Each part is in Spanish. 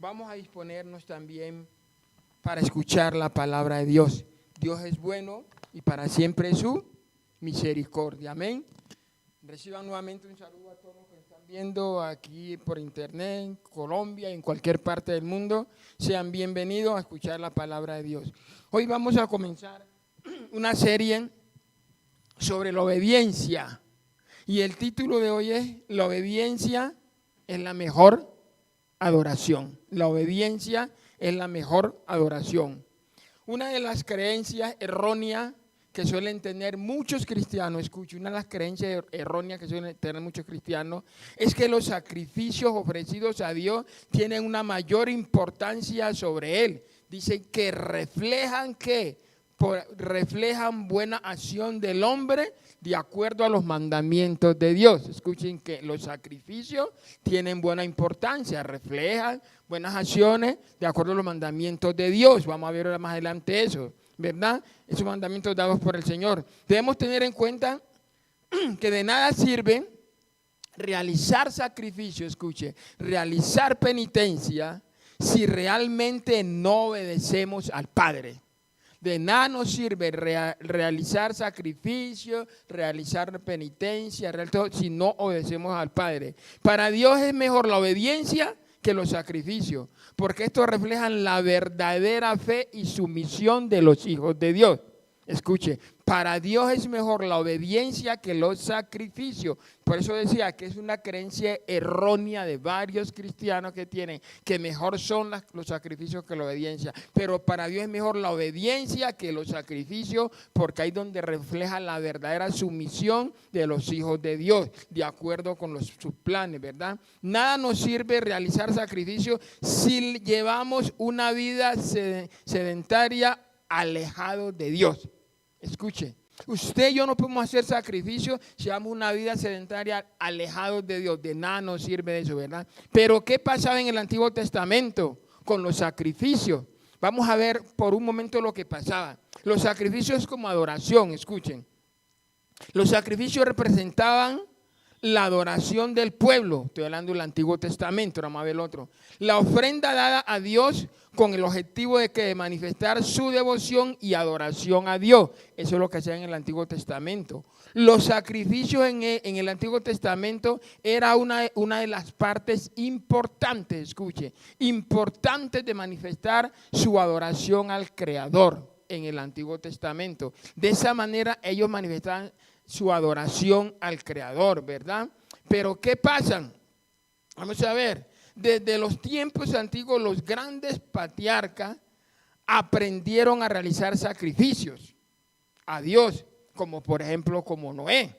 vamos a disponernos también para escuchar la palabra de Dios. Dios es bueno y para siempre es su misericordia. Amén. Reciban nuevamente un saludo a todos los que están viendo aquí por internet, en Colombia y en cualquier parte del mundo. Sean bienvenidos a escuchar la palabra de Dios. Hoy vamos a comenzar una serie sobre la obediencia. Y el título de hoy es: la obediencia es la mejor adoración. La obediencia es la mejor adoración. Una de las creencias erróneas que suelen tener muchos cristianos, escuchen, una de las creencias erróneas que suelen tener muchos cristianos es que los sacrificios ofrecidos a Dios tienen una mayor importancia sobre Él. Dicen que reflejan buena acción del hombre de acuerdo a los mandamientos de Dios. Escuchen que los sacrificios tienen buena importancia, reflejan buenas acciones de acuerdo a los mandamientos de Dios. Vamos a ver ahora más adelante eso, ¿verdad? Esos mandamientos dados por el Señor. Debemos tener en cuenta que de nada sirve realizar sacrificio, escuche, realizar penitencia si realmente no obedecemos al Padre. De nada nos sirve realizar sacrificio, realizar penitencia, si no obedecemos al Padre. Para Dios es mejor la obediencia que los sacrificios, porque estos reflejan la verdadera fe y sumisión de los hijos de Dios. Escuche, para Dios es mejor la obediencia que los sacrificios. Por eso decía que es una creencia errónea de varios cristianos que tienen, que mejor son los sacrificios que la obediencia. Pero para Dios es mejor la obediencia que los sacrificios, porque ahí es donde refleja la verdadera sumisión de los hijos de Dios, de acuerdo con sus planes, ¿verdad? Nada nos sirve realizar sacrificios si llevamos una vida sedentaria, alejado de Dios. Escuche, usted y yo no podemos hacer sacrificios si llevamos una vida sedentaria, alejados de Dios. De nada nos sirve de eso, ¿verdad? Pero ¿qué pasaba en el Antiguo Testamento con los sacrificios? Vamos a ver por un momento lo que pasaba. Los sacrificios como adoración, escuchen. Los sacrificios representaban la adoración del pueblo. Estoy hablando del Antiguo Testamento, vamos a ver el otro. La ofrenda dada a Dios con el objetivo de manifestar su devoción y adoración a Dios. Eso es lo que hacía en el Antiguo Testamento. Los sacrificios en el Antiguo Testamento era una de las partes importantes, escuche, importantes de manifestar su adoración al Creador en el Antiguo Testamento. De esa manera ellos manifestaban su adoración al Creador, ¿verdad? Pero ¿qué pasa? Vamos a ver, desde los tiempos antiguos los grandes patriarcas aprendieron a realizar sacrificios a Dios, como por ejemplo como Noé.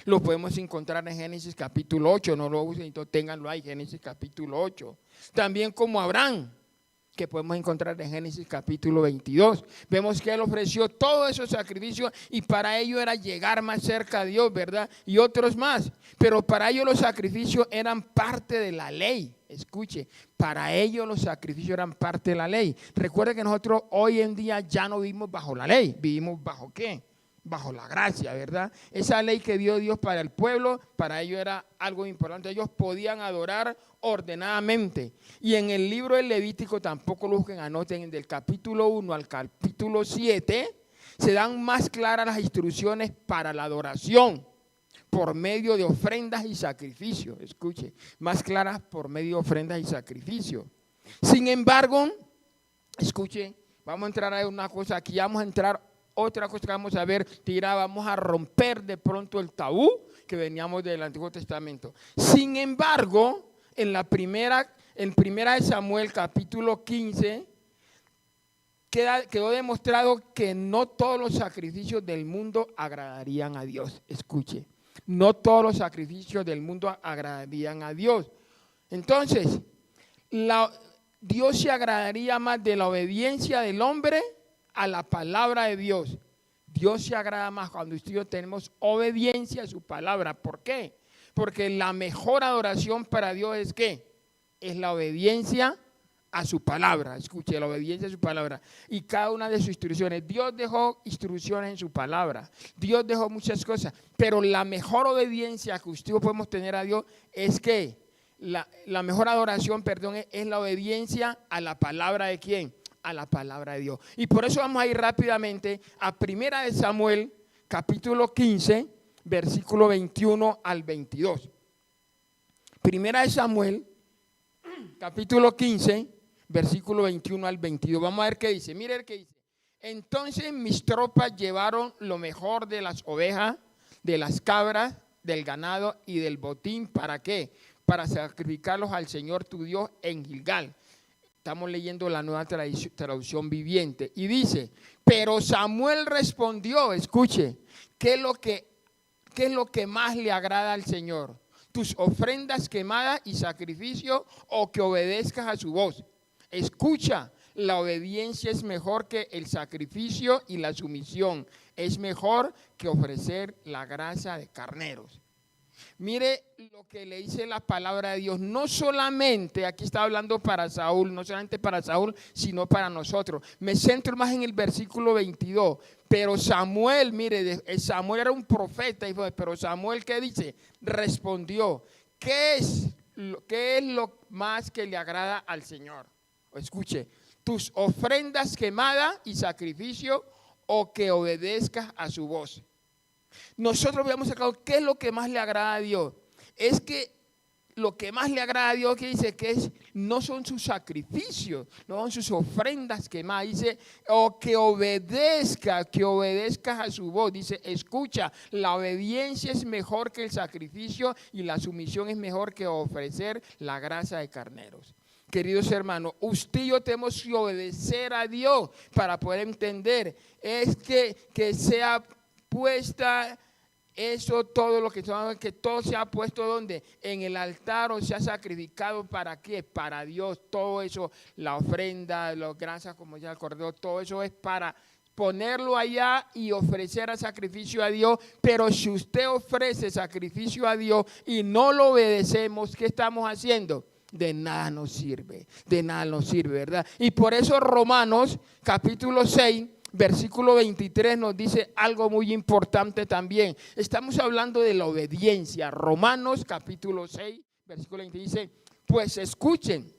Lo podemos encontrar en Génesis capítulo 8, no lo usen, ténganlo ahí, Génesis capítulo 8. También como Abraham, que podemos encontrar en Génesis capítulo 22. Vemos que él ofreció todos esos sacrificios y para ello era llegar más cerca a Dios, ¿verdad? Y otros más. Pero para ellos los sacrificios eran parte de la ley. Escuche, para ellos los sacrificios eran parte de la ley. Recuerde que nosotros hoy en día ya no vivimos bajo la ley. ¿Vivimos bajo qué? Bajo la gracia, ¿verdad? Esa ley que dio Dios para el pueblo, para ellos era algo importante. Ellos podían adorar ordenadamente. Y en el libro del Levítico, tampoco lo busquen, anoten, del capítulo 1 al capítulo 7, se dan más claras las instrucciones para la adoración por medio de ofrendas y sacrificios. Escuche, más claras por medio de ofrendas y sacrificios. Sin embargo, escuche, vamos a entrar a una cosa, aquí vamos a entrar. Otra cosa que vamos a ver, vamos a romper de pronto el tabú que veníamos del Antiguo Testamento. Sin embargo, en primera de Samuel capítulo 15, quedó demostrado que no todos los sacrificios del mundo agradarían a Dios. Escuche, no todos los sacrificios del mundo agradarían a Dios. Entonces, Dios se agradaría más de la obediencia del hombre a la palabra de Dios. Dios se agrada más cuando usted y yo tenemos obediencia a su palabra. ¿Por qué? Porque la mejor adoración para Dios es ¿qué? Es la obediencia a su palabra. Escuche, la obediencia a su palabra. Y cada una de sus instrucciones. Dios dejó instrucciones en su palabra. Dios dejó muchas cosas. Pero la mejor obediencia que usted y yo podemos tener a Dios es ¿qué? la mejor adoración, perdón, es la obediencia a la palabra de ¿quién? A la palabra de Dios. Y por eso vamos a ir rápidamente a 1 de Samuel, capítulo 15, versículo 21 al 22. 1 de Samuel, capítulo 15, versículo 21 al 22. Vamos a ver qué dice. Mire qué dice. Entonces mis tropas llevaron lo mejor de las ovejas, de las cabras, del ganado y del botín. ¿Para qué? Para sacrificarlos al Señor tu Dios en Gilgal. Estamos leyendo la nueva traducción viviente. Y dice, pero Samuel respondió, escuche, ¿qué es lo que más le agrada al Señor? ¿Tus ofrendas quemadas y sacrificio o que obedezcas a su voz? Escucha, la obediencia es mejor que el sacrificio y la sumisión es mejor que ofrecer la grasa de carneros. Mire lo que le dice la palabra de Dios, no solamente, aquí está hablando para Saúl, no solamente para Saúl, sino para nosotros. Me centro más en el versículo 22, pero Samuel, mire, Samuel era un profeta, pero Samuel, ¿qué dice? Respondió, ¿qué es lo más que le agrada al Señor? Escuche, tus ofrendas quemadas y sacrificio o que obedezcas a su voz. Nosotros habíamos sacado qué es lo que más le agrada a Dios. Es que lo que más le agrada a Dios, que dice que no son sus sacrificios, no son sus ofrendas quemadas. Dice, o que obedezcas a su voz. Dice, escucha, la obediencia es mejor que el sacrificio y la sumisión es mejor que ofrecer la grasa de carneros. Queridos hermanos, usted y yo tenemos que obedecer a Dios para poder entender. Es que sea puesta eso, todo lo que todo se ha puesto donde en el altar o se ha sacrificado. ¿Para qué? Para Dios. Todo eso, la ofrenda, las grasas, como ya el cordero, todo eso es para ponerlo allá y ofrecer a sacrificio a Dios. Pero si usted ofrece sacrificio a Dios y no lo obedecemos, ¿qué estamos haciendo? De nada nos sirve, ¿verdad? Y por eso Romanos capítulo 6, versículo 23 nos dice algo muy importante también. Estamos hablando de la obediencia. Romanos capítulo 6, versículo 23 dice, pues escuchen,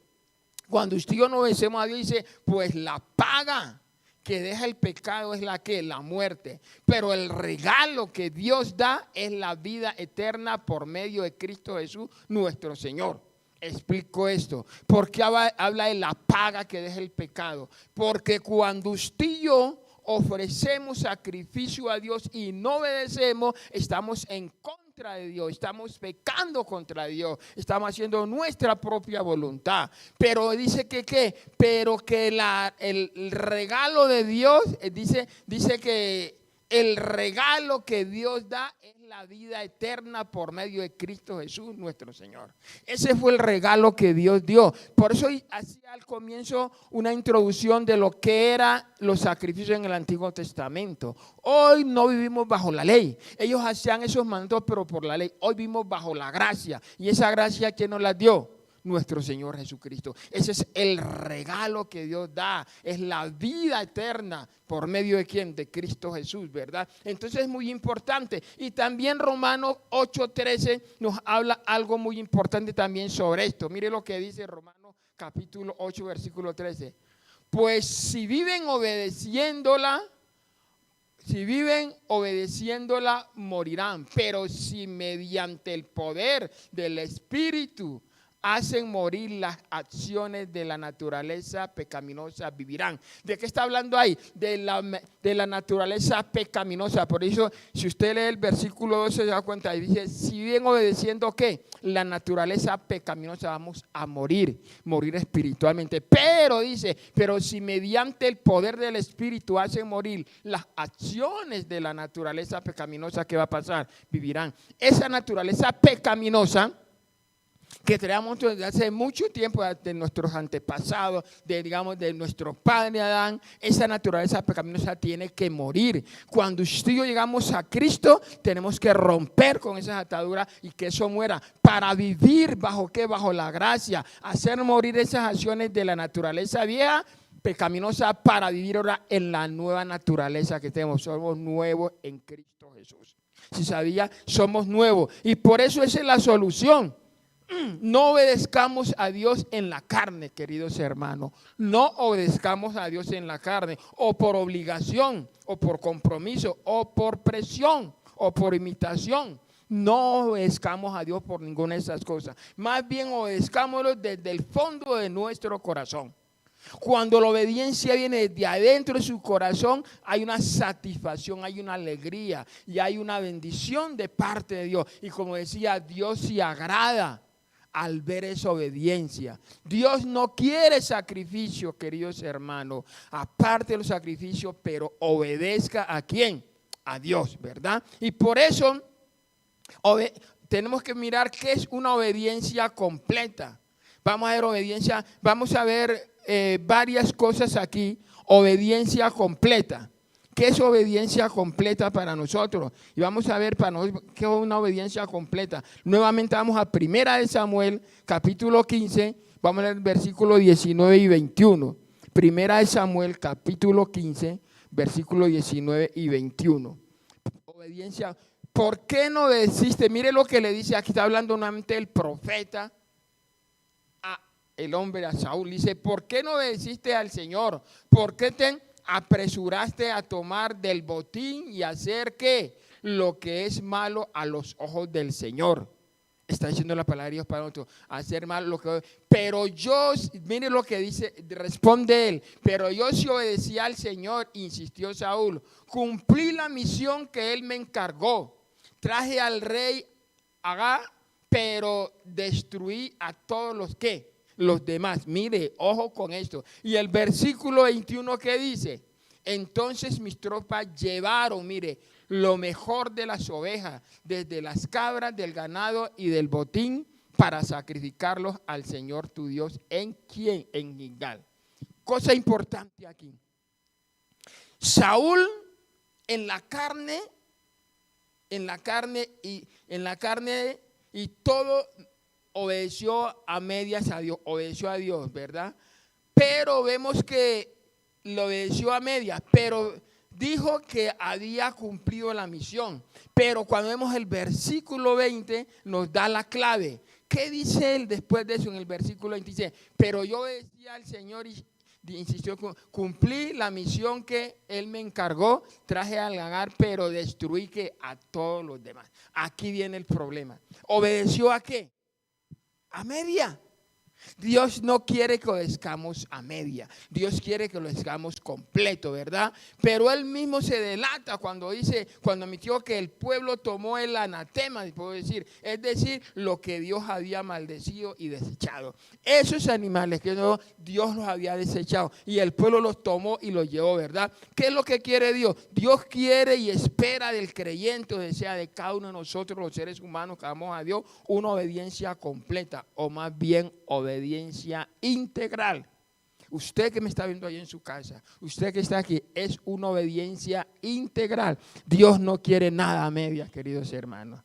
cuando usted y yo no obedecemos a Dios, dice, pues la paga que deja el pecado es la muerte. Pero el regalo que Dios da es la vida eterna por medio de Cristo Jesús, nuestro Señor. Explico esto. ¿Por qué habla de la paga que deja el pecado? Porque cuando usted y yo ofrecemos sacrificio a Dios y no obedecemos, estamos en contra de Dios, estamos pecando contra Dios, estamos haciendo nuestra propia voluntad. Pero dice pero que el regalo de Dios, dice que el regalo que Dios da es la vida eterna por medio de Cristo Jesús, nuestro Señor. Ese fue el regalo que Dios dio. Por eso hacía al comienzo una introducción de lo que eran los sacrificios en el Antiguo Testamento. Hoy no vivimos bajo la ley. Ellos hacían esos mandatos, pero por la ley. Hoy vivimos bajo la gracia. ¿Y esa gracia quién nos la dio? Nuestro Señor Jesucristo. Ese es el regalo que Dios da, es la vida eterna por medio de ¿quién? De Cristo Jesús, ¿verdad? Entonces es muy importante. Y también Romanos 8:13 nos habla algo muy importante también sobre esto. Mire lo que dice Romanos capítulo 8, versículo 13. Pues si viven obedeciéndola, morirán. Pero si mediante el poder del Espíritu hacen morir las acciones de la naturaleza pecaminosa, vivirán. ¿De qué está hablando ahí? De la naturaleza pecaminosa. Por eso, si usted lee el versículo 12, se da cuenta, y dice, si viven obedeciendo, ¿qué? La naturaleza pecaminosa, vamos a morir espiritualmente. Pero dice, pero si mediante el poder del Espíritu hacen morir las acciones de la naturaleza pecaminosa, ¿qué va a pasar? Vivirán. Esa naturaleza pecaminosa que traemos desde hace mucho tiempo de nuestros antepasados, de nuestro padre Adán, esa naturaleza pecaminosa tiene que morir. Cuando usted y yo llegamos a Cristo, tenemos que romper con esas ataduras y que eso muera para vivir ¿bajo qué? Bajo la gracia, hacer morir esas acciones de la naturaleza vieja pecaminosa para vivir ahora en la nueva naturaleza que tenemos. Somos nuevos en Cristo Jesús. Si sabía, somos nuevos y por eso esa es la solución. no obedezcamos a Dios en la carne, queridos hermanos. No obedezcamos a Dios en la carne, o por obligación, o por compromiso, o por presión, o por imitación. No obedezcamos a Dios por ninguna de esas cosas. Más bien obedezcámoslo desde el fondo de nuestro corazón. Cuando la obediencia viene desde adentro de su corazón, hay una satisfacción, hay una alegría y hay una bendición de parte de Dios. Y como decía, Dios se agrada al ver esa obediencia. Dios no quiere sacrificio, queridos hermanos, aparte de los sacrificios, pero obedezca ¿a quién? A Dios, ¿verdad? Y por eso tenemos que mirar qué es una obediencia completa. Vamos a ver obediencia, vamos a ver varias cosas aquí. Obediencia completa. ¿Qué es obediencia completa para nosotros? Y vamos a ver para nosotros qué es una obediencia completa. Nuevamente vamos a 1 Samuel, capítulo 15, vamos a leer versículos 19 y 21. 1 Samuel, capítulo 15, versículos 19 y 21. Obediencia. ¿Por qué no obedeciste? Mire lo que le dice, aquí está hablando nuevamente el profeta, el hombre a Saúl. Dice, ¿por qué no obedeciste al Señor? ¿Por qué te apresuraste a tomar del botín y hacer qué? Lo que es malo a los ojos del Señor. Está diciendo la palabra de Dios para nosotros, hacer mal lo que... Pero yo, mire lo que dice, responde él, pero yo si obedecía al Señor, insistió Saúl, cumplí la misión que él me encargó. Traje al rey Agag, pero destruí a todos los que... los demás. Mire, ojo con esto. Y el versículo 21 que dice, entonces mis tropas llevaron, mire, lo mejor de las ovejas, desde las cabras, del ganado y del botín, para sacrificarlos al Señor tu Dios. ¿En quién? En Gilgal. Cosa importante aquí. Saúl en la carne y todo obedeció a medias a Dios, obedeció a Dios, ¿verdad? Pero vemos que lo obedeció a medias, pero dijo que había cumplido la misión. Pero cuando vemos el versículo 20 nos da la clave. ¿Qué dice él después de eso en el versículo 26? Pero yo obedecí al Señor y insistió, cumplí la misión que él me encargó, traje al Agag, pero destruí que a todos los demás. Aquí viene el problema. ¿Obedeció a qué? A media. Dios no quiere que obedezcamos a media. Dios quiere que lo obedezcamos completo, ¿verdad? Pero él mismo se delata cuando dice, cuando admitió que el pueblo tomó el anatema, puedo decir, es decir, lo que Dios había maldecido y desechado. Esos animales que Dios los había desechado y el pueblo los tomó y los llevó, ¿verdad? ¿Qué es lo que quiere Dios? Dios quiere y espera del creyente, o sea, de cada uno de nosotros, los seres humanos que amamos a Dios, una obediencia completa, o más bien obediencia integral. Usted que me está viendo ahí en su casa, usted que está aquí, es una obediencia integral. Dios no quiere nada a medias, queridos hermanos.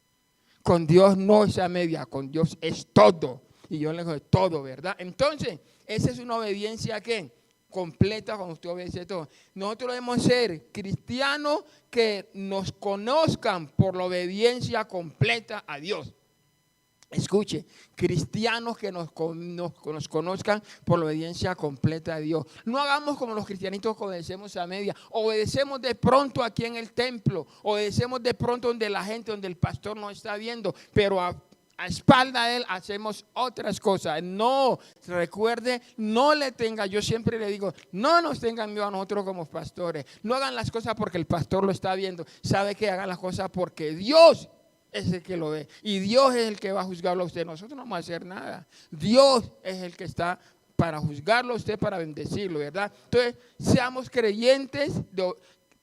Con Dios no es a media, con Dios es todo. Y yo le digo todo, ¿verdad? Entonces, esa es una obediencia ¿qué? Completa, cuando usted obedece todo. Nosotros debemos ser cristianos que nos conozcan por la obediencia completa a Dios. Escuche, cristianos que nos conozcan por la obediencia completa de Dios. No hagamos como los cristianitos que obedecemos a media. Obedecemos de pronto aquí en el templo. Obedecemos de pronto donde la gente, donde el pastor nos está viendo. Pero a espalda de él hacemos otras cosas. No, recuerde, no le tenga, yo siempre le digo, no nos tengan miedo a nosotros como pastores. No hagan las cosas porque el pastor lo está viendo. Sabe que hagan las cosas porque Dios es el que lo ve. Y Dios es el que va a juzgarlo a usted. Nosotros no vamos a hacer nada. Dios es el que está para juzgarlo a usted, para bendecirlo, ¿verdad? Entonces, seamos creyentes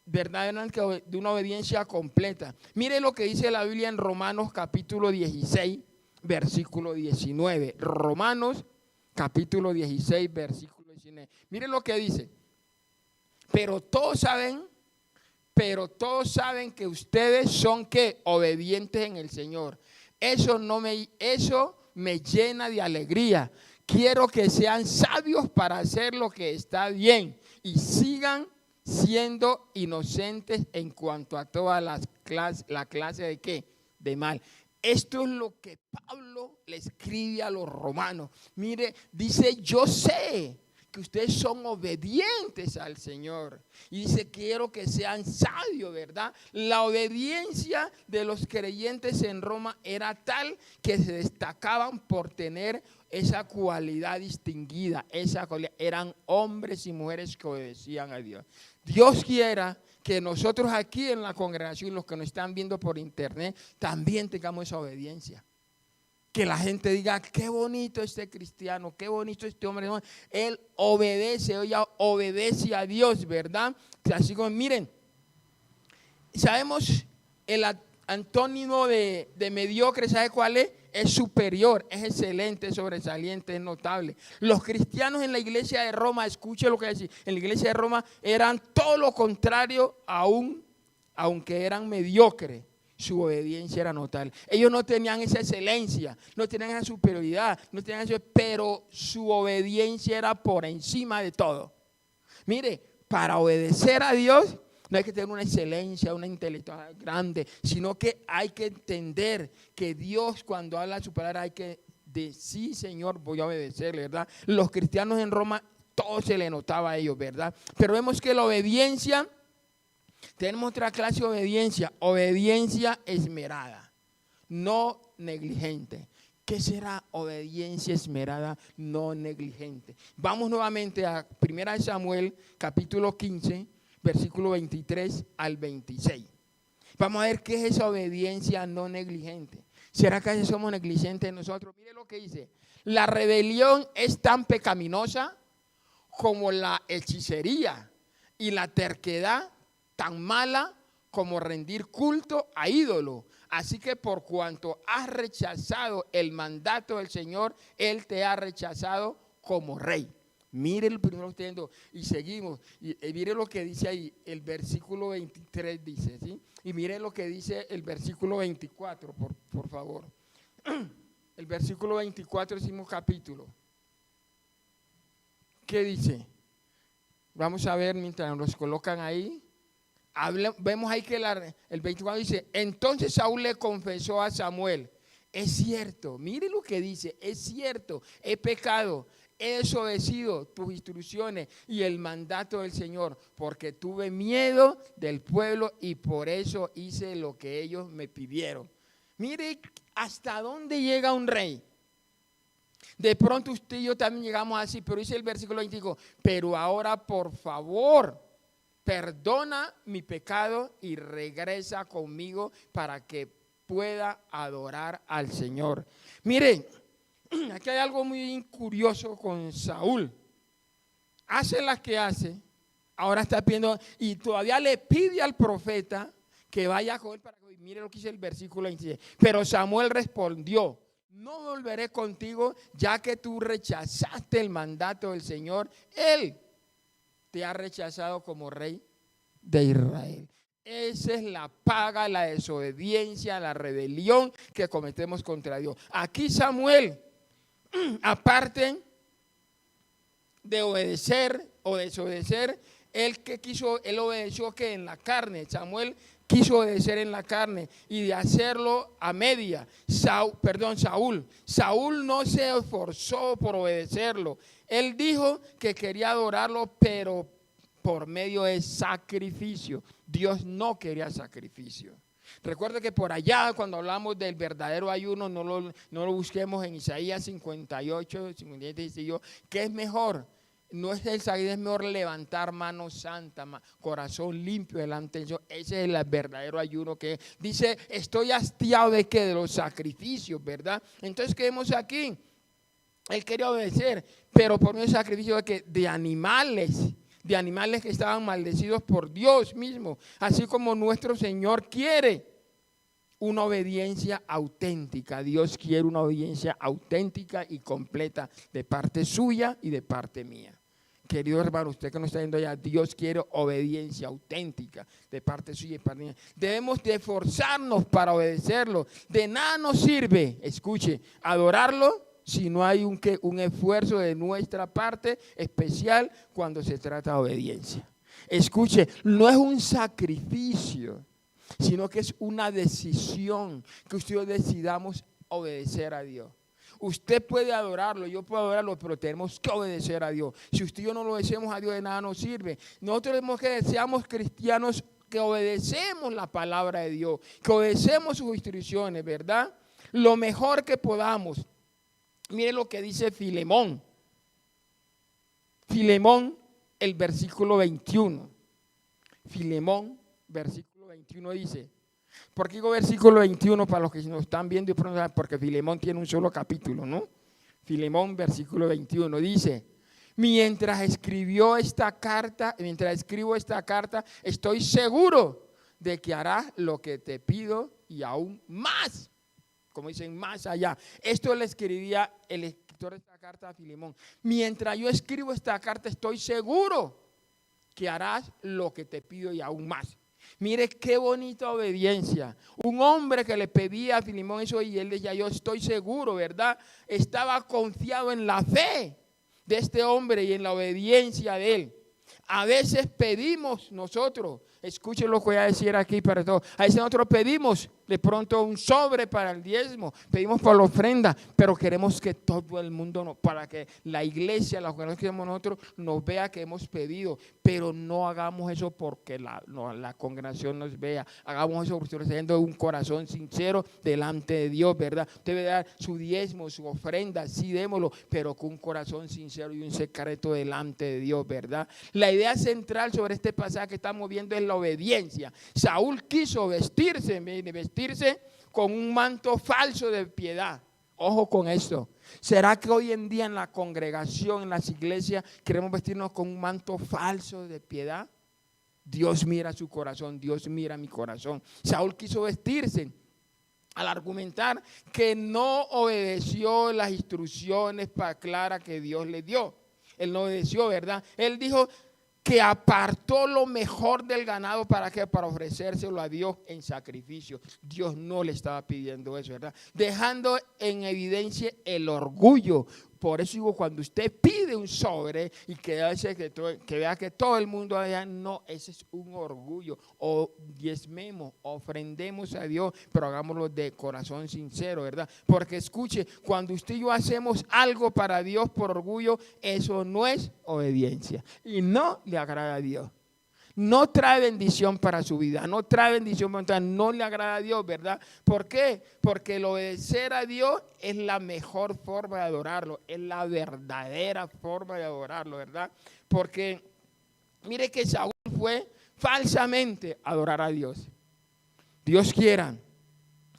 verdaderamente de una obediencia completa. Mire lo que dice la Biblia en Romanos capítulo 16, versículo 19. Romanos capítulo 16, versículo 19. Mire lo que dice. Pero todos saben que ustedes son ¿qué? Obedientes en el Señor. Eso me llena de alegría. Quiero que sean sabios para hacer lo que está bien y sigan siendo inocentes en cuanto a toda la clase de ¿qué? De mal. Esto es lo que Pablo le escribe a los romanos. Mire, dice, yo sé que ustedes son obedientes al Señor. Y dice, quiero que sean sabios, ¿verdad? La obediencia de los creyentes en Roma era tal que se destacaban por tener esa cualidad distinguida. Eran hombres y mujeres que obedecían a Dios. Dios quiera que nosotros aquí en la congregación, los que nos están viendo por internet, también tengamos esa obediencia. Que la gente diga, qué bonito este cristiano, qué bonito este hombre. No, él obedece, ella obedece a Dios, ¿verdad? Así como, miren, sabemos el antónimo de mediocre, ¿sabe cuál es? Es superior, es excelente, es sobresaliente, es notable. Los cristianos en la iglesia de Roma, escuche lo que decía, en la iglesia de Roma eran todo lo contrario, aunque eran mediocres. Su obediencia era notable. Ellos no tenían esa excelencia, no tenían esa superioridad, no tenían eso, pero su obediencia era por encima de todo. Mire, para obedecer a Dios no hay que tener una excelencia, una intelectualidad grande, sino que hay que entender que Dios, cuando habla de su palabra, hay que decir, sí, Señor, voy a obedecerle, ¿verdad? Los cristianos en Roma, todo se le notaba a ellos, ¿verdad? Pero vemos que la obediencia, tenemos otra clase de obediencia, obediencia esmerada, no negligente. ¿Qué será obediencia esmerada, no negligente? Vamos nuevamente a 1 Samuel, capítulo 15, versículo 23 al 26. Vamos a ver qué es esa obediencia no negligente. ¿Será que somos negligentes nosotros? Mire lo que dice. La rebelión es tan pecaminosa como la hechicería y la terquedad tan mala como rendir culto a ídolo. Así que por cuanto has rechazado el mandato del Señor, Él te ha rechazado como rey. Mire el primero que estoy viendo y seguimos. Y mire lo que dice ahí, el versículo 23 dice, ¿sí? Y mire lo que dice el versículo 24, por favor. El versículo 24 del mismo capítulo. ¿Qué dice? Vamos a ver mientras nos colocan ahí. Vemos ahí que el 24 dice, entonces Saúl le confesó a Samuel, es cierto, mire lo que dice, es cierto, he pecado, he desobedecido tus instrucciones y el mandato del Señor, porque tuve miedo del pueblo y por eso hice lo que ellos me pidieron. Mire hasta dónde llega un rey. De pronto usted y yo también llegamos así, pero dice el versículo 25, pero ahora por favor, perdona mi pecado y regresa conmigo para que pueda adorar al Señor. Miren, aquí hay algo muy curioso con Saúl. Hace las que hace, ahora está pidiendo, y todavía le pide al profeta que vaya con él para que, mire lo que dice el versículo 26. Pero Samuel respondió, no volveré contigo, ya que tú rechazaste el mandato del Señor. Él te ha rechazado como rey de Israel. Esa es la paga, la desobediencia, la rebelión que cometemos contra Dios. Aquí Samuel, aparte de obedecer o desobedecer, él obedeció que en la carne. Samuel quiso obedecer en la carne y de hacerlo a media. Saúl no se esforzó por obedecerlo. Él dijo que quería adorarlo, pero por medio de sacrificio. Dios no quería sacrificio. Recuerda que por allá, cuando hablamos del verdadero ayuno, no lo busquemos en Isaías 58, 57, dice yo, ¿qué es mejor? No es el sacrificio, es mejor levantar mano santa, corazón limpio delante de Dios. Ese es el verdadero ayuno que dice, estoy hastiado de que de los sacrificios, ¿verdad? Entonces, ¿qué vemos aquí? Él quería obedecer, pero por medio de sacrificio de animales que estaban maldecidos por Dios mismo, así como nuestro Señor quiere una obediencia auténtica. Dios quiere una obediencia auténtica y completa de parte suya y de parte mía. Querido hermano, usted que nos está viendo allá, Dios quiere obediencia auténtica de parte suya y parte mía. Debemos de esforzarnos para obedecerlo. De nada nos sirve, escuche, adorarlo si no hay un esfuerzo de nuestra parte especial cuando se trata de obediencia. Escuche, no es un sacrificio. sino que es una decisión que usted y yo decidamos obedecer a Dios. Usted puede adorarlo, yo puedo adorarlo, pero tenemos que obedecer a Dios. Si usted y yo no lo obedecemos a Dios, de nada nos sirve. Nosotros tenemos que seamos cristianos que obedecemos la palabra de Dios, que obedecemos sus instrucciones, ¿verdad? Lo mejor que podamos. Mire lo que dice Filemón. Filemón, el versículo 21. Filemón, versículo 21 dice. ¿Por qué digo versículo 21 para los que nos están viendo? Porque Filemón tiene un solo capítulo, ¿no? Filemón, versículo 21 dice: mientras escribo esta carta, estoy seguro de que harás lo que te pido y aún más. Como dicen, más allá. Esto le escribía el escritor de esta carta a Filemón. Mientras yo escribo esta carta, estoy seguro que harás lo que te pido y aún más. Mire qué bonita obediencia. Un hombre que le pedía a Filemón eso y él decía, yo estoy seguro, ¿verdad? Estaba confiado en la fe de este hombre y en la obediencia de él. A veces pedimos nosotros, escuchen lo que voy a decir aquí para todos, a veces nosotros pedimos de pronto un sobre para el diezmo, pedimos por la ofrenda, pero queremos que todo el mundo, para que la iglesia, la que queremos nosotros, nos vea que hemos pedido, pero no hagamos eso porque la congregación nos vea, hagamos eso porque teniendo un corazón sincero delante de Dios, ¿verdad? Debe dar su diezmo, su ofrenda, sí démoslo, pero con un corazón sincero y un secreto delante de Dios, ¿verdad? La idea central sobre este pasaje que estamos viendo es la obediencia. Saúl quiso vestirse con un manto falso de piedad. Ojo con esto. ¿Será que hoy en día en la congregación, en las iglesias, queremos vestirnos con un manto falso de piedad? Dios mira su corazón, Dios mira mi corazón. Saúl quiso vestirse al argumentar que no obedeció las instrucciones claras que Dios le dio. Él no obedeció, ¿verdad? Él dijo que apartó lo mejor del ganado ¿para qué? Para ofrecérselo a Dios en sacrificio. Dios no le estaba pidiendo eso, ¿verdad? Dejando en evidencia el orgullo. Por eso digo, cuando usted pide un sobre y que vea que todo el mundo allá, no, ese es un orgullo. O diezmemos, ofrendemos a Dios, pero hagámoslo de corazón sincero, ¿verdad? Porque escuche, cuando usted y yo hacemos algo para Dios por orgullo, eso no es obediencia y no le agrada a Dios. No trae bendición para su vida, no trae bendición para usted, no le agrada a Dios, ¿verdad? ¿Por qué? Porque el obedecer a Dios es la mejor forma de adorarlo, es la verdadera forma de adorarlo, ¿verdad? Porque mire que Saúl fue falsamente a adorar a Dios. Dios quiera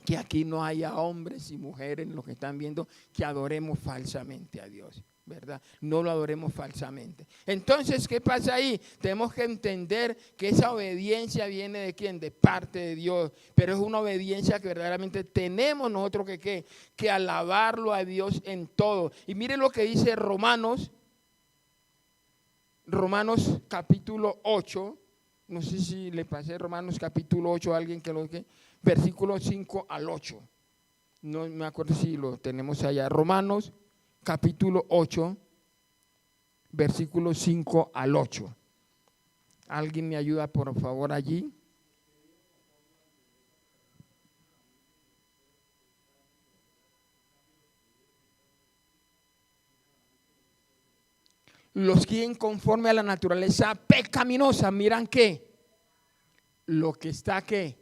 que aquí no haya hombres y mujeres, los que están viendo, que adoremos falsamente a Dios, ¿verdad? No lo adoremos falsamente. Entonces, ¿qué pasa ahí? Tenemos que entender que esa obediencia viene ¿de quién? De parte de Dios, pero es una obediencia que verdaderamente tenemos nosotros que alabarlo a Dios en todo. Y mire lo que dice Romanos capítulo 8, no sé si le pasé Romanos capítulo 8 a alguien que lo que, versículo 5 al 8. No me acuerdo si lo tenemos allá. Romanos capítulo 8, versículos 5 al 8. ¿Alguien me ayuda por favor allí? Los que viven conforme a la naturaleza pecaminosa, miran qué, lo que está qué,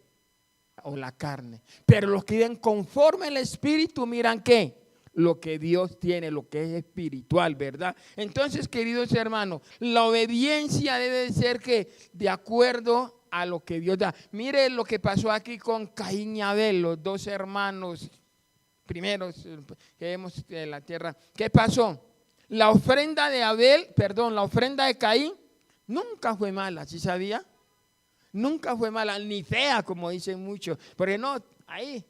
o la carne. Pero los que viven conforme al Espíritu, miran qué, lo que Dios tiene, lo que es espiritual, ¿verdad? Entonces, queridos hermanos, la obediencia debe ser que de acuerdo a lo que Dios da. Mire lo que pasó aquí con Caín y Abel, los dos hermanos primeros que vemos en la tierra. ¿Qué pasó? La ofrenda de Caín nunca fue mala, ¿sí sabía? Nunca fue mala, ni fea, como dicen muchos. Porque no, ahí,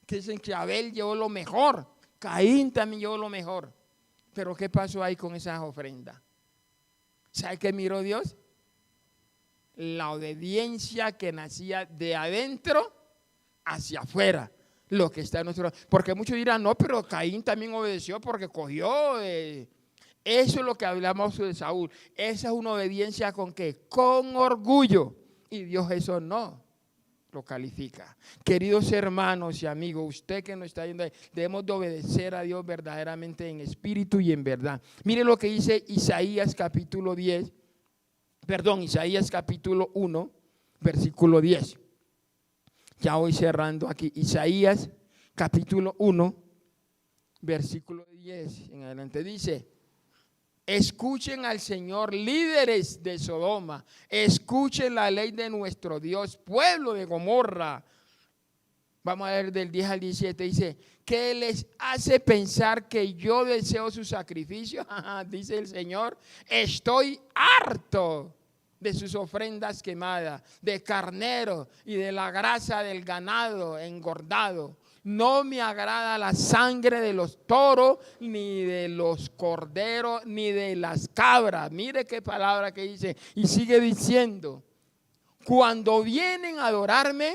que dicen que Abel llevó lo mejor. Caín también llevó lo mejor. Pero ¿qué pasó ahí con esas ofrendas? ¿Sabe qué miró Dios? La obediencia que nacía de adentro hacia afuera. Lo que está en nuestro. Porque muchos dirán, no, pero Caín también obedeció porque cogió. Eso es lo que hablamos de Saúl. Esa es una obediencia con ¿qué? Con orgullo. Y Dios eso no. lo califica. Queridos hermanos y amigos, usted que nos está yendo ahí, debemos de obedecer a Dios verdaderamente en espíritu y en verdad. Mire lo que dice Isaías capítulo 1, versículo 10. Ya voy cerrando aquí. Isaías capítulo 1, versículo 10 en adelante dice: escuchen al Señor, líderes de Sodoma, escuchen la ley de nuestro Dios, pueblo de Gomorra. Vamos a ver del 10 al 17, dice: ¿qué les hace pensar que yo deseo su sacrificio? Dice el Señor: estoy harto de sus ofrendas quemadas, de carnero y de la grasa del ganado engordado. No me agrada la sangre de los toros, ni de los corderos, ni de las cabras. Mire qué palabra que dice. Y sigue diciendo: cuando vienen a adorarme,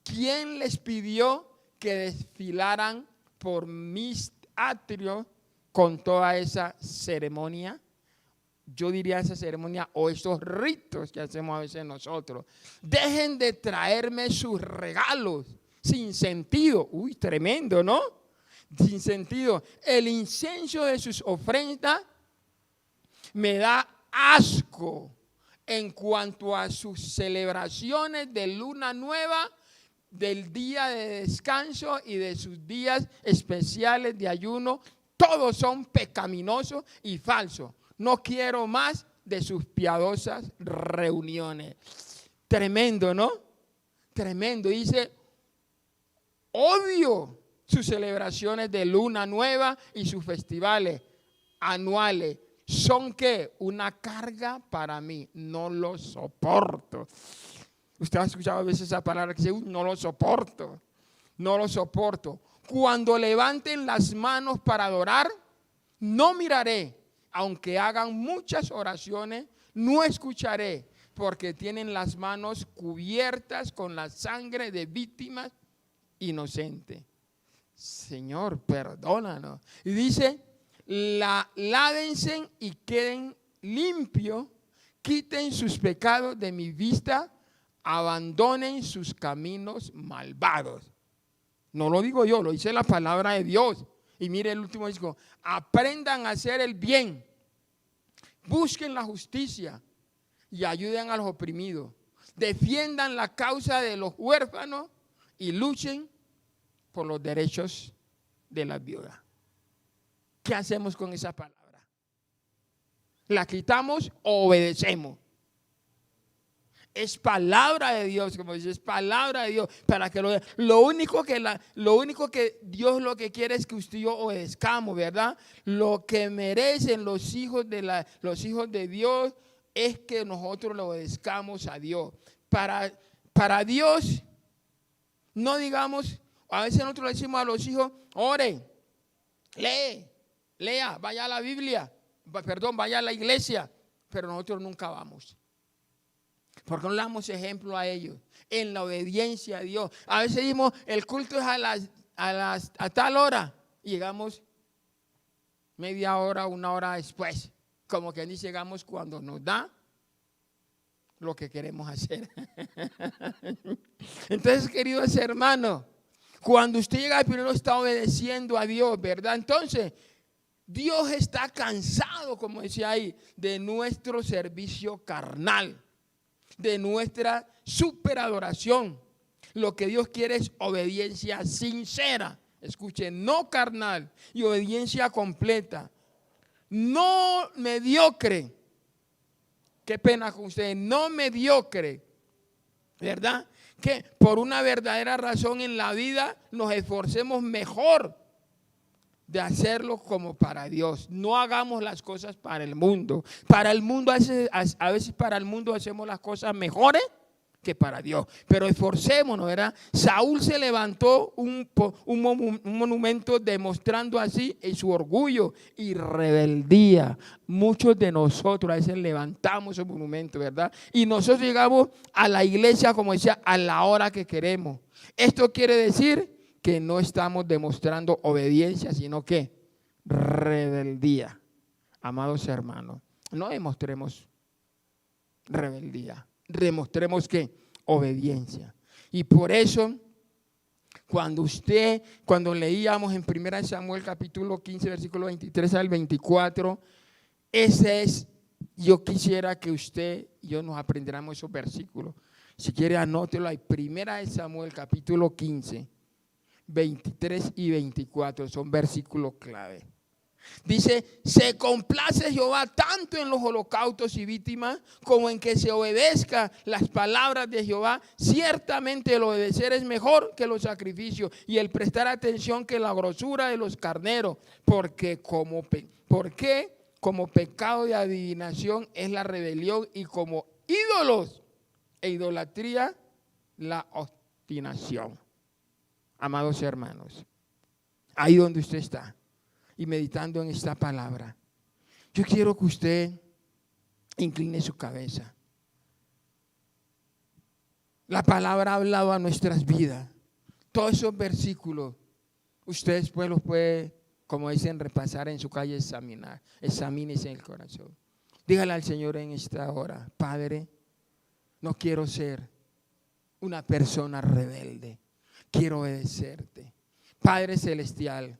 ¿quién les pidió que desfilaran por mis atrios con toda esa ceremonia? Yo diría esa ceremonia o esos ritos que hacemos a veces nosotros. Dejen de traerme sus regalos sin sentido. Uy, tremendo, ¿no? Sin sentido. El incienso de sus ofrendas me da asco. En cuanto a sus celebraciones de luna nueva, del día de descanso y de sus días especiales de ayuno, todos son pecaminosos y falsos. No quiero más de sus piadosas reuniones. Tremendo, ¿no? Tremendo. Dice: odio sus celebraciones de luna nueva y sus festivales anuales. ¿Son qué? Una carga para mí. No lo soporto. Usted ha escuchado a veces esa palabra que dice: no lo soporto. No lo soporto. Cuando levanten las manos para adorar, no miraré. Aunque hagan muchas oraciones, no escucharé, porque tienen las manos cubiertas con la sangre de víctimas inocentes. Señor, perdónanos. Y dice: lávense y queden limpios, quiten sus pecados de mi vista, abandonen sus caminos malvados. No lo digo yo, lo dice la palabra de Dios. Y mire el último disco: aprendan a hacer el bien, busquen la justicia y ayuden a los oprimidos, defiendan la causa de los huérfanos y luchen por los derechos de las viudas. ¿Qué hacemos con esa palabra? ¿La quitamos o obedecemos? Es palabra de Dios, como dice, es palabra de Dios. Para que lo único que Dios lo que quiere es que usted y yo obedezcamos, ¿verdad? Lo que merecen los hijos de Dios es que nosotros le obedezcamos a Dios. Para Dios, no digamos, a veces nosotros le decimos a los hijos: ore, lea, vaya a la Biblia, vaya a la iglesia, pero nosotros nunca vamos. Porque no le damos ejemplo a ellos en la obediencia a Dios. A veces decimos: el culto es a tal hora, y llegamos media hora, una hora después. Como que ni llegamos cuando nos da lo que queremos hacer. Entonces, queridos hermanos, cuando usted llega primero está obedeciendo a Dios, ¿verdad? Entonces, Dios está cansado, como decía ahí, de nuestro servicio carnal, de nuestra superadoración. Lo que Dios quiere es obediencia sincera. Escuchen, no carnal, y obediencia completa. No mediocre. Qué pena con ustedes, no mediocre, ¿verdad? Que por una verdadera razón en la vida nos esforcemos mejor de hacerlo como para Dios. No hagamos las cosas para el mundo. Para el mundo, a veces para el mundo hacemos las cosas mejores que para Dios. Pero esforcémonos, ¿verdad? Saúl se levantó un monumento demostrando así su orgullo y rebeldía. Muchos de nosotros a veces levantamos ese monumento, ¿verdad? Y nosotros llegamos a la iglesia, como decía, a la hora que queremos. Esto quiere decir que no estamos demostrando obediencia, sino que rebeldía. Amados hermanos, no demostremos rebeldía, demostremos que obediencia. Y por eso, cuando leíamos en 1 Samuel capítulo 15, versículo 23 al 24, yo quisiera que usted y yo nos aprendiéramos esos versículos. Si quiere, anótelo ahí. 1 Samuel capítulo 15, 23 y 24 son versículos clave. Dice, se complace Jehová tanto en los holocaustos y víctimas como en que se obedezca las palabras de Jehová. Ciertamente el obedecer es mejor que los sacrificios y el prestar atención que la grosura de los carneros, porque como pecado de adivinación es la rebelión y como ídolos e idolatría la obstinación. Amados hermanos, ahí donde usted está y meditando en esta palabra, yo quiero que usted incline su cabeza. La palabra ha hablado a nuestras vidas. Todos esos versículos, usted después los puede, como dicen, repasar en su calle, examinar. Examínese en el corazón. Dígale al Señor en esta hora: Padre, no quiero ser una persona rebelde. Quiero obedecerte. Padre celestial,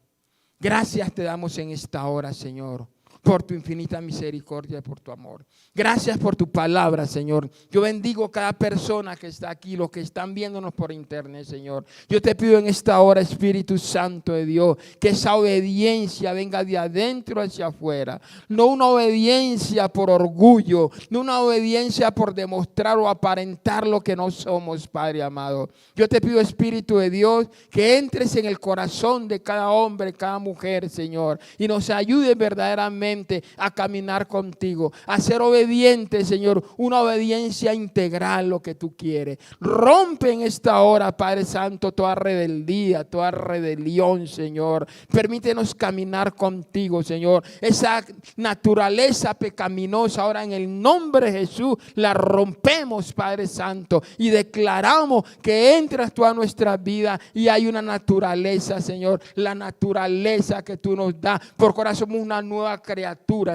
gracias te damos en esta hora, Señor, por tu infinita misericordia y por tu amor. Gracias por tu palabra, Señor. Yo bendigo cada persona que está aquí, los que están viéndonos por internet, Señor. Yo te pido en esta hora, Espíritu Santo de Dios, que esa obediencia venga de adentro hacia afuera. No una obediencia por orgullo, no una obediencia por demostrar o aparentar lo que no somos, Padre amado. Yo te pido, Espíritu de Dios, que entres en el corazón de cada hombre, cada mujer, Señor, y nos ayude verdaderamente a caminar contigo, a ser obediente, Señor, una obediencia integral, lo que tú quieres. Rompe en esta hora, Padre Santo, toda rebeldía, toda rebelión, Señor. Permítenos caminar contigo, Señor. Esa naturaleza pecaminosa ahora en el nombre de Jesús la rompemos, Padre Santo, y declaramos que entras tú a nuestra vida y hay una naturaleza, Señor, la naturaleza que tú nos das, porque ahora somos una nueva criatura,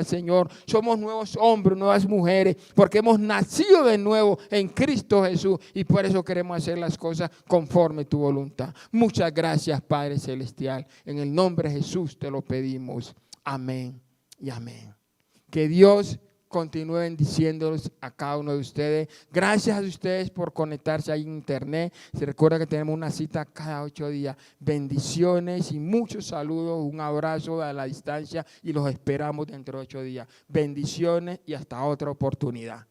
Señor. Somos nuevos hombres, nuevas mujeres, porque hemos nacido de nuevo en Cristo Jesús y por eso queremos hacer las cosas conforme tu voluntad. Muchas gracias, Padre Celestial. En el nombre de Jesús te lo pedimos. Amén y amén. Que Dios continúe bendiciéndolos a cada uno de ustedes. Gracias a ustedes por conectarse ahí en internet. Se recuerda que tenemos una cita cada 8 días. Bendiciones y muchos saludos. Un abrazo a la distancia y los esperamos dentro de 8 días. Bendiciones y hasta otra oportunidad.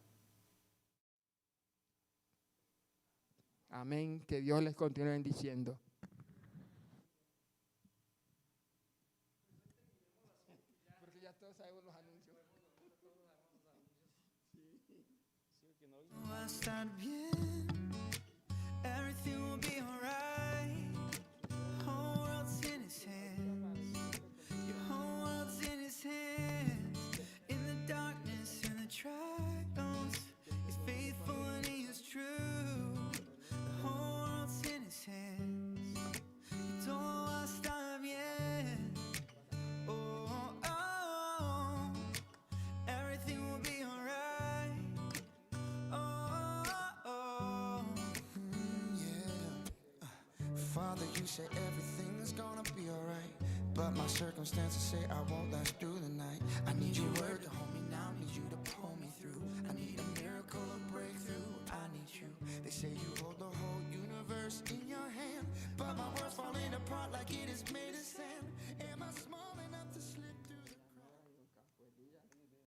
Amén. Que Dios les continúe bendiciendo. Porque ya todos sabemos los anuncios. Va a estar bien, everything will be alright. Whole world's in his hands, your whole world's in his hands. In the darkness, in the trials, he's faithful and he is true. The whole world's in his hands, y todo va a estar bien. Oh, oh, oh, everything will be alright. Father, you say everything is gonna be alright, but my circumstances say I won't last through the night. I need your word,